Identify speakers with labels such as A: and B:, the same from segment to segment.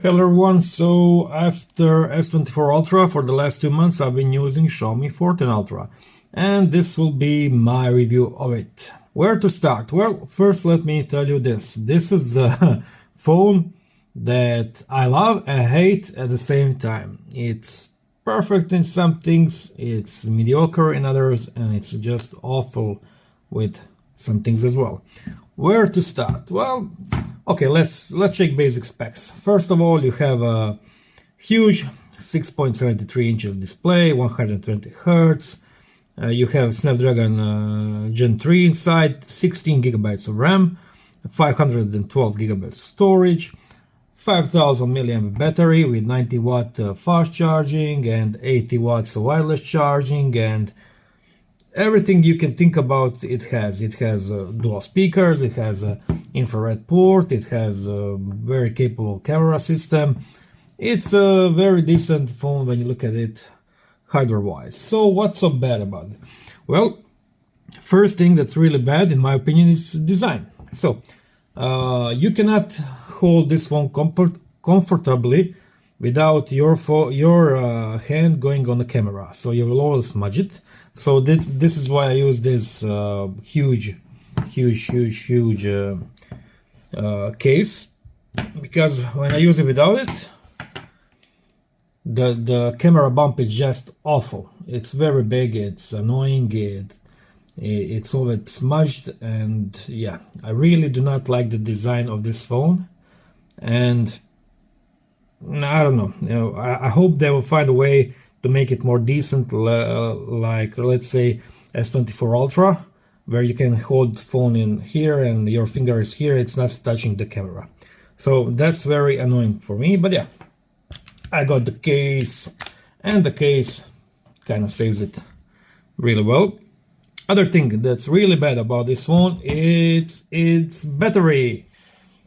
A: Hello everyone, so after S24 Ultra for the last 2 months I've been using Xiaomi 14 Ultra and this will be my review of it. Where to start? Well, first let me tell you this. This is the phone that I love and hate at the same time. It's perfect in some things, it's mediocre in others, and it's just awful with some things as well. Where to start? Well, okay, let's check basic specs. First of all, you have a huge 6.73 inches display, 120 Hz. You have Snapdragon Gen 3 inside, 16 gigabytes of RAM, 512 gigabytes of storage, 5000 milliamp battery with 90 watt fast charging and 80 watts of wireless charging, and everything you can think about it has. It has dual speakers, it has an infrared port, it has a very capable camera system. It's a very decent phone when you look at it hardware-wise. So what's so bad about it? Well, first thing that's really bad in my opinion is design. So you cannot hold this phone comfortably without your hand going on the camera, so you will always smudge it. So this is why I use this huge case, because when I use it without it, the camera bump is just awful. It's very big, it's annoying, it's always smudged, and yeah, I really do not like the design of this phone. And I don't know, I hope they will find a way to make it more decent, like let's say S24 Ultra, where you can hold the phone in here and your finger is here, it's not touching the camera. So that's very annoying for me, but yeah, I got the case, and the case kind of saves it really well. Other thing that's really bad about this phone, it's its battery.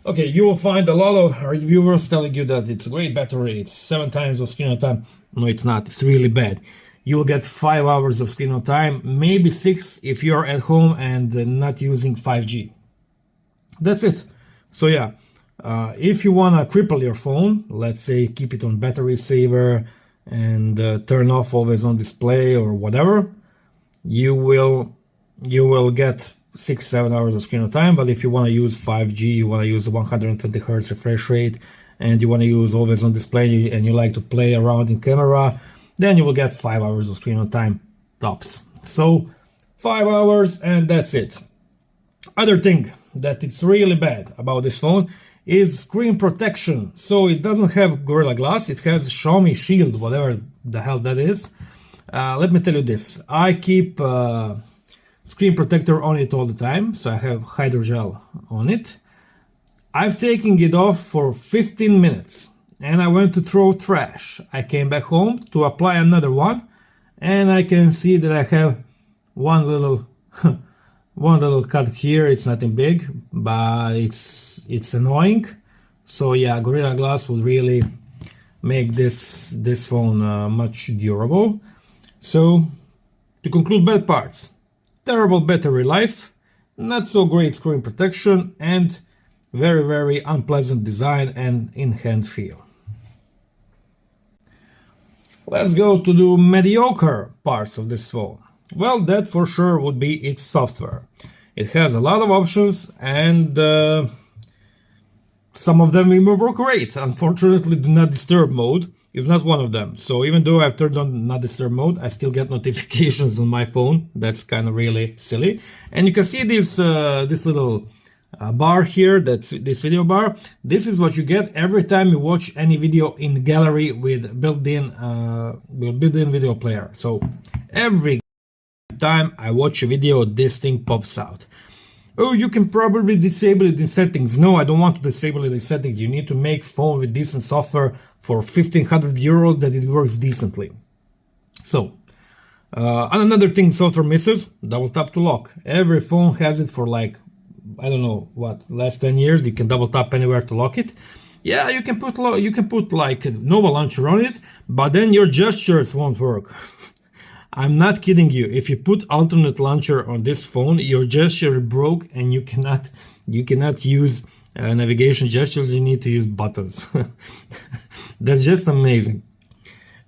A: Okay, you will find a lot of reviewers telling you that it's a great battery, it's 7 times of screen on time. No, it's not, it's really bad. You will get 5 hours of screen on time, maybe 6 if you're at home and not using 5G. That's it. So yeah, if you wanna cripple your phone, let's say keep it on battery saver and turn off always on display or whatever, you will get 6-7 hours of screen on time. But if you want to use 5G, you want to use 120 Hz refresh rate, and you want to use always on display, and you like to play around in camera, then you will get 5 hours of screen on time tops. So 5 hours and that's it. Other thing that it's really bad about this phone is screen protection. So it doesn't have Gorilla Glass, it has Xiaomi Shield, whatever the hell that is. Let me tell you this, I keep screen protector on it all the time, so I have hydrogel on it. I've taken it off for 15 minutes and I went to throw trash. I came back home to apply another one and I can see that I have one little one little cut here. It's nothing big, but it's annoying. So yeah, Gorilla Glass will really make this phone much durable. So to conclude, bad parts: terrible battery life, not so great screen protection, and very unpleasant design and in-hand feel. Let's go to the mediocre parts of this phone. Well, that for sure would be its software. It has a lot of options, and some of them will work great. Unfortunately, do not disturb mode is not one of them. So even though I've turned on not disturb mode, I still get notifications on my phone. That's kind of really silly. And you can see this little bar here, that's this video bar. This is what you get every time you watch any video in gallery with built-in video player. So every time I watch a video, this thing pops out. Oh, you can probably disable it in settings. No, I don't want to disable it in settings. You need to make phone with decent software for 1500 euros that it works decently. So, another thing software misses, double tap to lock. Every phone has it for like, I don't know what, last 10 years. You can double tap anywhere to lock it. Yeah, you can put like Nova Launcher on it, but then your gestures won't work. I'm not kidding you. If you put alternate launcher on this phone, your gesture broke and you cannot use navigation gestures. You need to use buttons. That's just amazing.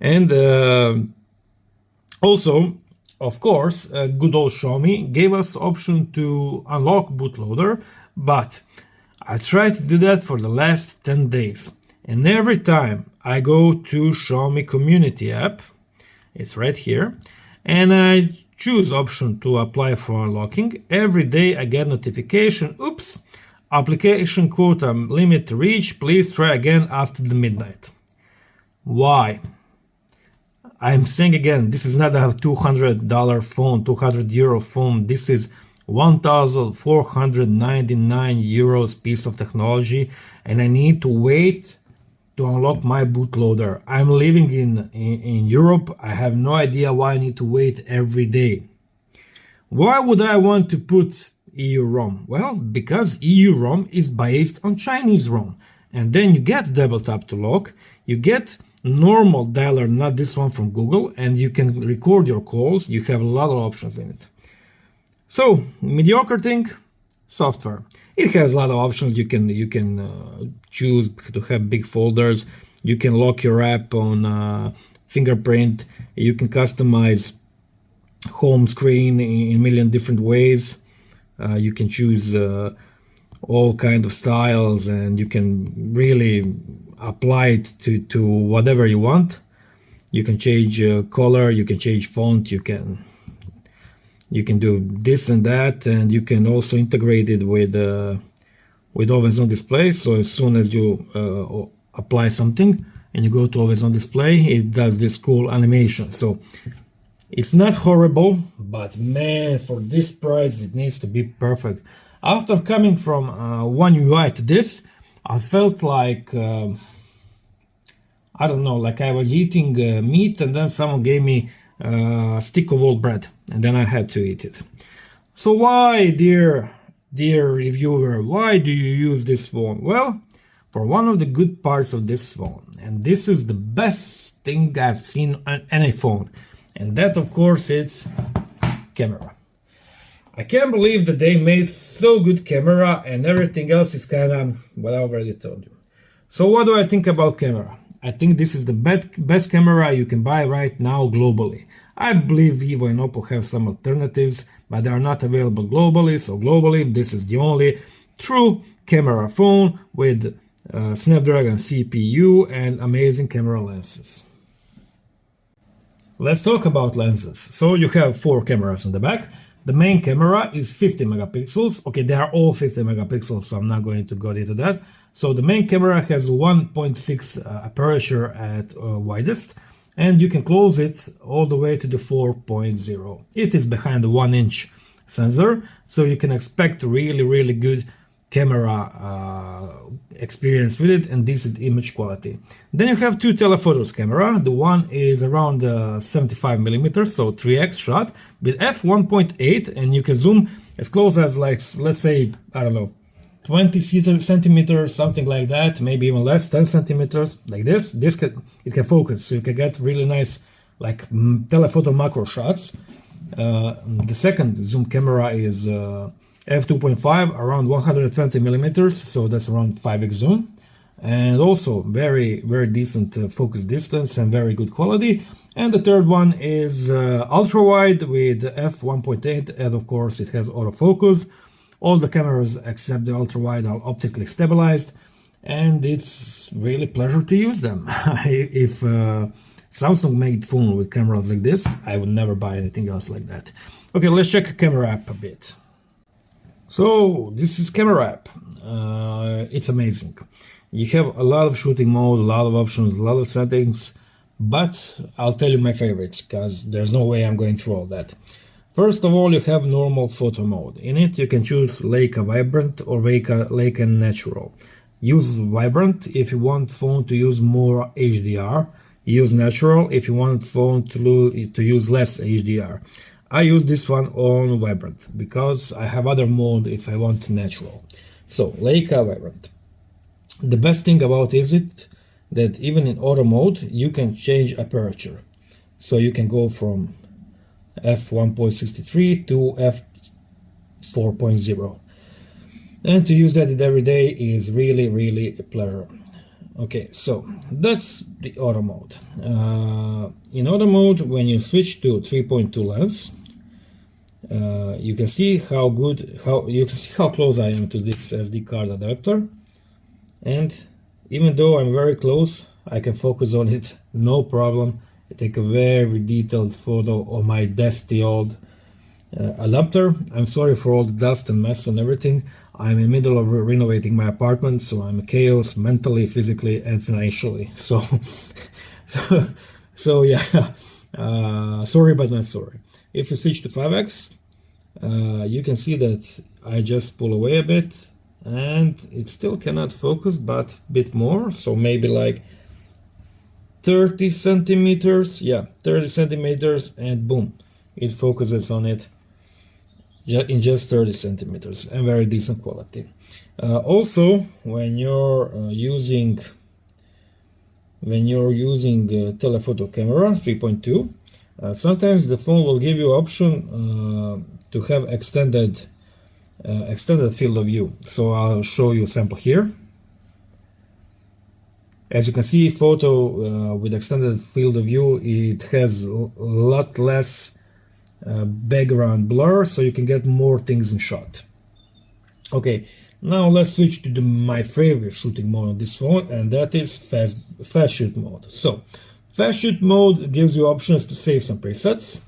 A: And also, of course, good old Xiaomi gave us option to unlock bootloader, but I tried to do that for the last 10 days. And every time I go to Xiaomi community app, it's right here, and I choose option to apply for unlocking, every day I get notification, oops, application quota limit reached, please try again after the midnight. Why? I'm saying again, this is not a $200 phone, €200 phone. This is 1,499 euros piece of technology, and I need to wait to unlock my bootloader. I'm living in Europe. I have no idea why I need to wait every day. Why would I want to put EU ROM? Well, because EU ROM is based on Chinese ROM. And then you get double tap to lock, you get normal dialer, not this one from Google, and you can record your calls. You have a lot of options in it. So, mediocre thing, software. It has a lot of options. You can choose to have big folders. You can lock your app on fingerprint. You can customize home screen in a million different ways. You can choose all kind of styles, and you can really apply it to whatever you want. You can change color. You can change font. You can do this and that, and you can also integrate it with always on display. So as soon as you apply something and you go to always on display, it does this cool animation. So it's not horrible, but man, for this price it needs to be perfect. After coming from One UI to this, I felt like I don't know, like I was eating meat and then someone gave me a stick of old bread, and then I had to eat it. So why, dear reviewer, why do you use this phone? Well, for one of the good parts of this phone, and this is the best thing I've seen on any phone, and that of course it's camera. I can't believe that they made so good camera, and everything else is kind of what I already told you. So what do I think about camera? I think this is the best camera you can buy right now globally. I believe Vivo and Oppo have some alternatives, but they are not available globally. So globally, this is the only true camera phone with Snapdragon CPU and amazing camera lenses. Let's talk about lenses. So you have 4 cameras on the back. The main camera is 50 megapixels. Okay, they are all 50 megapixels, so I'm not going to go into that. So the main camera has 1.6 aperture at widest, and you can close it all the way to the 4.0. It is behind the 1-inch sensor, so you can expect really good camera experience with it and decent image quality. Then you have 2 telephotos camera. The one is around 75 millimeters, so 3x shot with f1.8, and you can zoom as close as, like, let's say, I don't know, 20 centimeters, something like that, maybe even less, 10 centimeters, like this. It can focus, so you can get really nice, like, telephoto macro shots. The second zoom camera is f2.5, around 120 millimeters, so that's around 5x zoom, and also very decent focus distance and very good quality. And the third one is ultra wide with f1.8, and of course it has autofocus. All the cameras except the ultra wide are optically stabilized, and it's really pleasure to use them. If Samsung made phone with cameras like this, I would never buy anything else like that. Okay, let's check camera app a bit. So this is camera app. It's amazing. You have a lot of shooting mode, a lot of options, a lot of settings, but I'll tell you my favorites because there's no way I'm going through all that. First of all, you have normal photo mode. In it, you can choose Leica Vibrant or Leica Natural. Use Vibrant if you want phone to use more HDR. Use Natural if you want phone to use less HDR. I use this one on Vibrant because I have other mode if I want natural. So Leica Vibrant. The best thing about it is that even in auto mode you can change aperture. So you can go from f1.63 to f4.0. And to use that every day is really a pleasure. Okay, so that's the auto mode. In auto mode, when you switch to 3.2 lens, you can see how close I am to this SD card adapter, and even though I'm very close, I can focus on it no problem. I take a very detailed photo of my dusty old adapter. I'm sorry for all the dust and mess and everything. I'm in the middle of renovating my apartment, so I'm in chaos mentally, physically, and financially. So, so yeah, sorry but not sorry. If you switch to 5x, you can see that I just pull away a bit, and it still cannot focus, but a bit more. So maybe like 30 centimeters. Yeah, 30 centimeters, and boom, it focuses on it in just 30 centimeters and very decent quality. Also, when you're using telephoto camera 3.2, sometimes the phone will give you option to have extended field of view. So I'll show you a sample here. As you can see, photo with extended field of view, it has a lot less background blur, so you can get more things in shot. Okay, now let's switch to my favorite shooting mode on this phone, and that is fast shoot mode. So fast shoot mode gives you options to save some presets,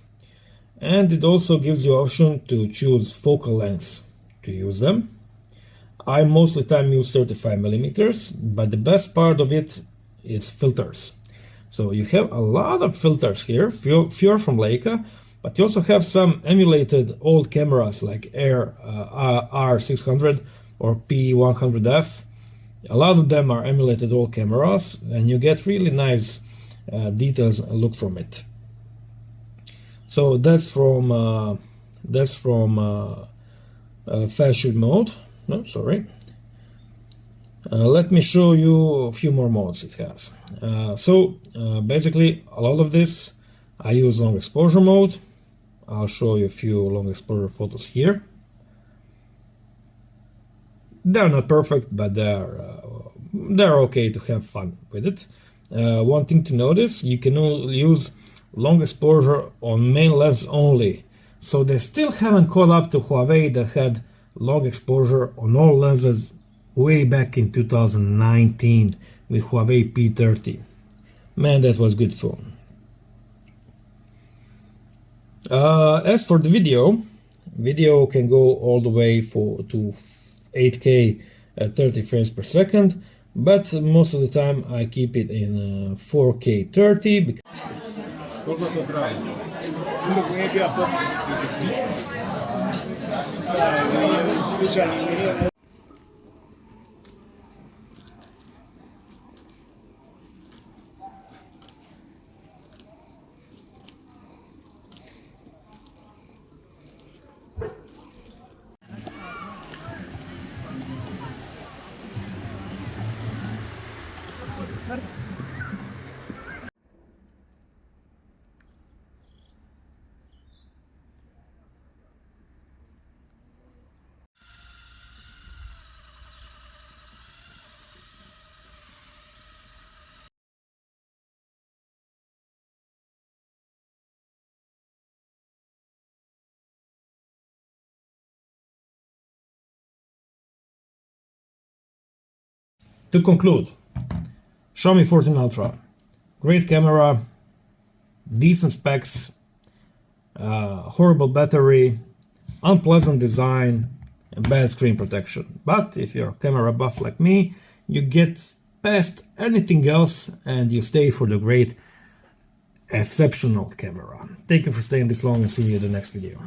A: and it also gives you option to choose focal lengths to use them. I most of the time use 35 millimeters, but the best part of it is filters. So you have a lot of filters here, fewer from Leica, but you also have some emulated old cameras like R600 or P100F. A lot of them are emulated old cameras, and you get really nice details and look from it. So that's from fast shoot mode. No, sorry. Let me show you a few more modes it has. Basically, a lot of this I use long exposure mode. I'll show you a few long exposure photos here. They're not perfect, but they're okay to have fun with it. One thing to notice, you can use long exposure on main lens only. So they still haven't caught up to Huawei that had long exposure on all lenses way back in 2019 with Huawei P30. Man, that was good phone. As for the video can go all the way to 8K at 30 frames per second, but most of the time I keep it in 4K 30. To conclude, Xiaomi 14 Ultra, great camera, decent specs, horrible battery, unpleasant design, and bad screen protection. But if you're a camera buff like me, you get past anything else and you stay for the great, exceptional camera. Thank you for staying this long, and see you in the next video.